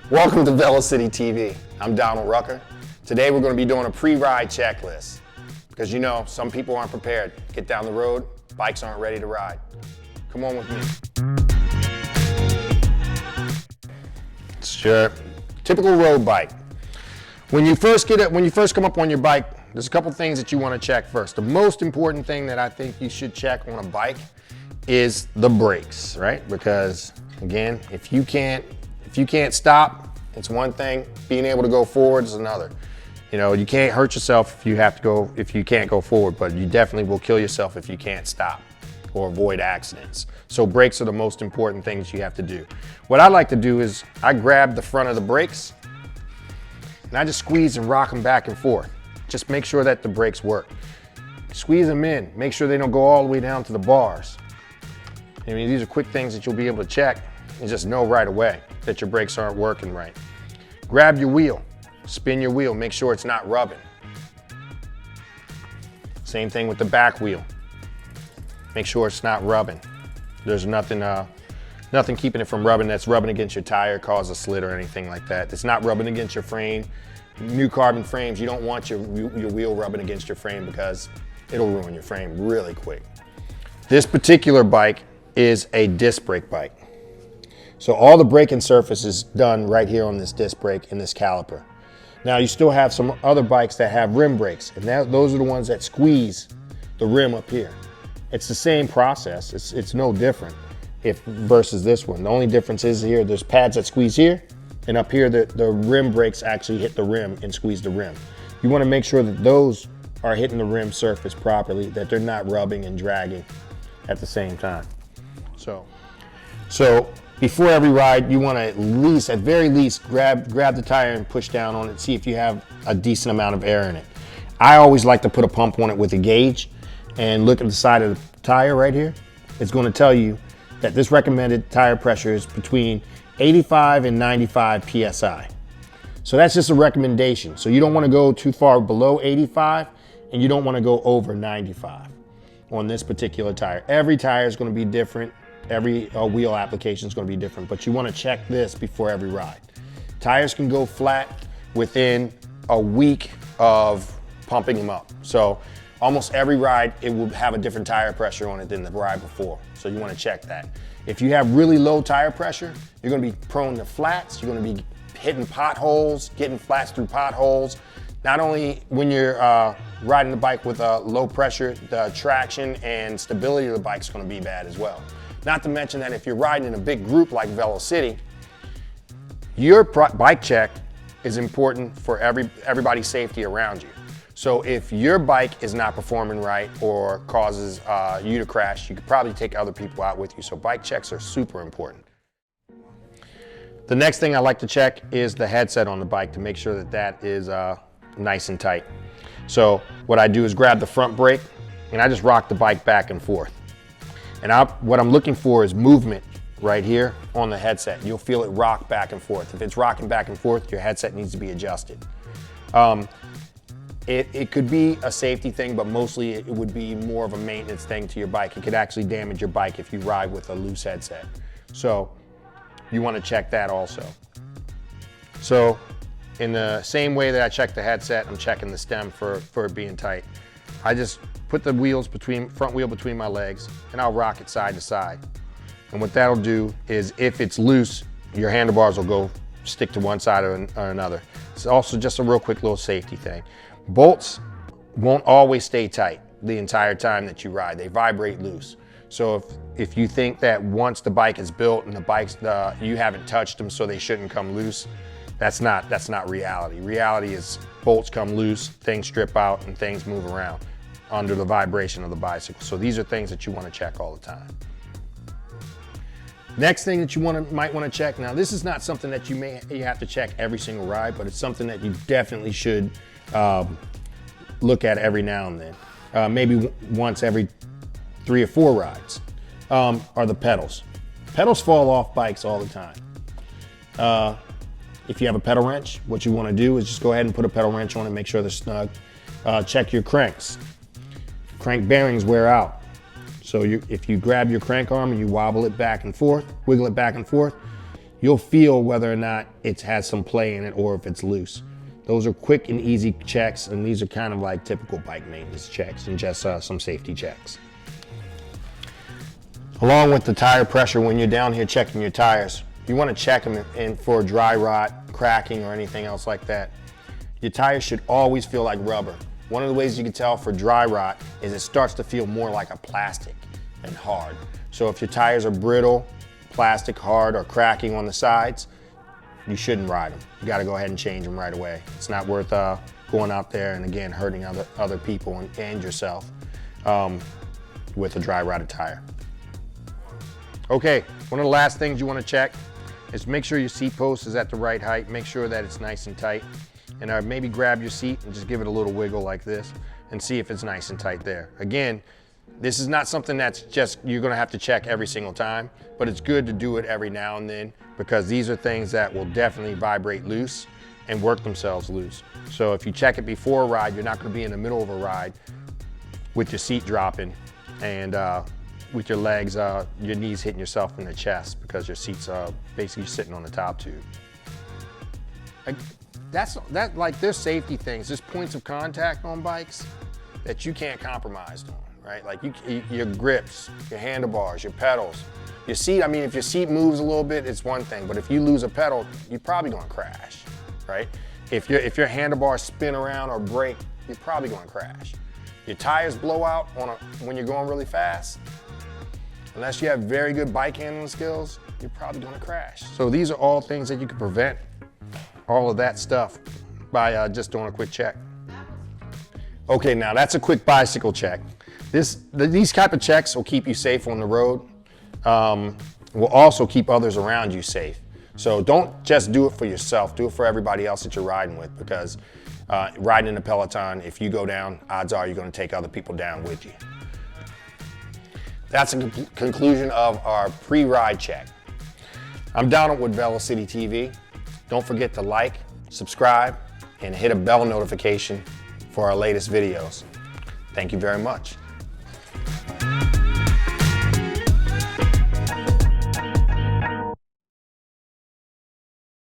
Welcome to Velo City TV. I'm Donald Rucker. Today we're going to be doing a pre-ride checklist because you know some people aren't prepared. Get down the road, bikes aren't ready to ride. Come on with me. It's your typical road bike. When you first come up on your bike, there's a couple things that you want to check first. The most important thing that I think you should check on a bike is the brakes, right? Because again, if you can't stop, it's one thing. Being able to go forward is another. You know, you can't hurt yourself if you can't go forward, but you definitely will kill yourself if you can't stop or avoid accidents. So brakes are the most important things you have to do. What I like to do is I grab the front of the brakes and I just squeeze and rock them back and forth. Just make sure that the brakes work. Squeeze them in, make sure they don't go all the way down to the bars. I mean, these are quick things that you'll be able to check and just know right away that your brakes aren't working right. Grab your wheel, spin your wheel, make sure it's not rubbing. Same thing with the back wheel. Make sure it's not rubbing. There's nothing keeping it from rubbing that's rubbing against your tire, cause a slit or anything like that. It's not rubbing against your frame. New carbon frames, you don't want your wheel rubbing against your frame because it'll ruin your frame really quick. This particular bike is a disc brake bike. So all the braking surface is done right here on this disc brake and this caliper. Now you still have some other bikes that have rim brakes, and those are the ones that squeeze the rim up here. It's the same process, it's no different versus this one. The only difference is here, there's pads that squeeze here, and up here the rim brakes actually hit the rim and squeeze the rim. You want to make sure that those are hitting the rim surface properly, that they're not rubbing and dragging at the same time. So before every ride, you want to at very least, grab the tire and push down on it, see if you have a decent amount of air in it. I always like to put a pump on it with a gauge and look at the side of the tire right here. It's going to tell you that this recommended tire pressure is between 85 and 95 PSI. So that's just a recommendation. So you don't want to go too far below 85 and you don't want to go over 95 on this particular tire. Every tire is going to be different. Every wheel application is going to be different, but you want to check this before every ride. Tires can go flat within a week of pumping them up. So almost every ride, it will have a different tire pressure on it than the ride before. So you want to check that. If you have really low tire pressure, you're going to be prone to flats. You're going to be hitting potholes, getting flats through potholes. Not only when you're riding the bike with low pressure, the traction and stability of the bike is going to be bad as well. Not to mention that if you're riding in a big group like Velo City, your bike check is important for everybody's safety around you. So if your bike is not performing right or causes you to crash, you could probably take other people out with you. So bike checks are super important. The next thing I like to check is the headset on the bike to make sure that is nice and tight. So what I do is grab the front brake and I just rock the bike back and forth. And what I'm looking for is movement right here on the headset. You'll feel it rock back and forth. If it's rocking back and forth, your headset needs to be adjusted. It could be a safety thing, but mostly it would be more of a maintenance thing to your bike. It could actually damage your bike if you ride with a loose headset. So you want to check that also. So in the same way that I check the headset, I'm checking the stem for it being tight. I just put the front wheel between my legs and I'll rock it side to side. And what that'll do is if it's loose, your handlebars will stick to one side or another. It's also just a real quick little safety thing. Bolts won't always stay tight the entire time that you ride. They vibrate loose. So if you think that once the bike is built and you haven't touched them so they shouldn't come loose, that's not reality. Reality is bolts come loose, things strip out, and things move around under the vibration of the bicycle. So these are things that you want to check all the time. Next thing that you might want to check, now this is not something that you have to check every single ride, but it's something that you definitely should look at every now and then. Maybe once every 3 or 4 rides, are the pedals. Pedals fall off bikes all the time. If you have a pedal wrench, what you want to do is just go ahead and put a pedal wrench on and make sure they're snug. Check your cranks. Crank bearings wear out. So if you grab your crank arm and you wobble it back and forth, wiggle it back and forth, you'll feel whether or not it has some play in it or if it's loose. Those are quick and easy checks, and these are kind of like typical bike maintenance checks and just some safety checks. Along with the tire pressure, when you're down here checking your tires, you want to check them in for dry rot, cracking, or anything else like that. Your tires should always feel like rubber. One of the ways you can tell for dry rot is it starts to feel more like a plastic and hard. So if your tires are brittle, plastic, hard, or cracking on the sides, you shouldn't ride them. You got to go ahead and change them right away. It's not worth going out there and again hurting other people and yourself with a dry rotted tire. Okay, one of the last things you want to check is make sure your seat post is at the right height. Make sure that it's nice and tight. And maybe grab your seat and just give it a little wiggle like this and see if it's nice and tight there. Again, this is not something that's just you're going to have to check every single time, but it's good to do it every now and then because these are things that will definitely vibrate loose and work themselves loose. So if you check it before a ride, you're not going to be in the middle of a ride with your seat dropping and with your legs, your knees hitting yourself in the chest because your seat's basically sitting on the top tube. There's safety things, there's points of contact on bikes that you can't compromise on, right? Like your grips, your handlebars, your pedals, your seat. I mean, if your seat moves a little bit, it's one thing, but if you lose a pedal, you're probably gonna crash, right? If your handlebars spin around or break, you're probably gonna crash. Your tires blow out when you're going really fast. Unless you have very good bike handling skills, you're probably gonna crash. So these are all things that you can prevent all of that stuff by just doing a quick check. Okay, now that's a quick bicycle check. These type of checks will keep you safe on the road, will also keep others around you safe. So don't just do it for yourself, do it for everybody else that you're riding with because riding in a Peloton, if you go down, odds are you're gonna take other people down with you. That's a conclusion of our pre-ride check. I'm Donald with Velo City TV. Don't forget to like, subscribe, and hit a bell notification for our latest videos. Thank you very much.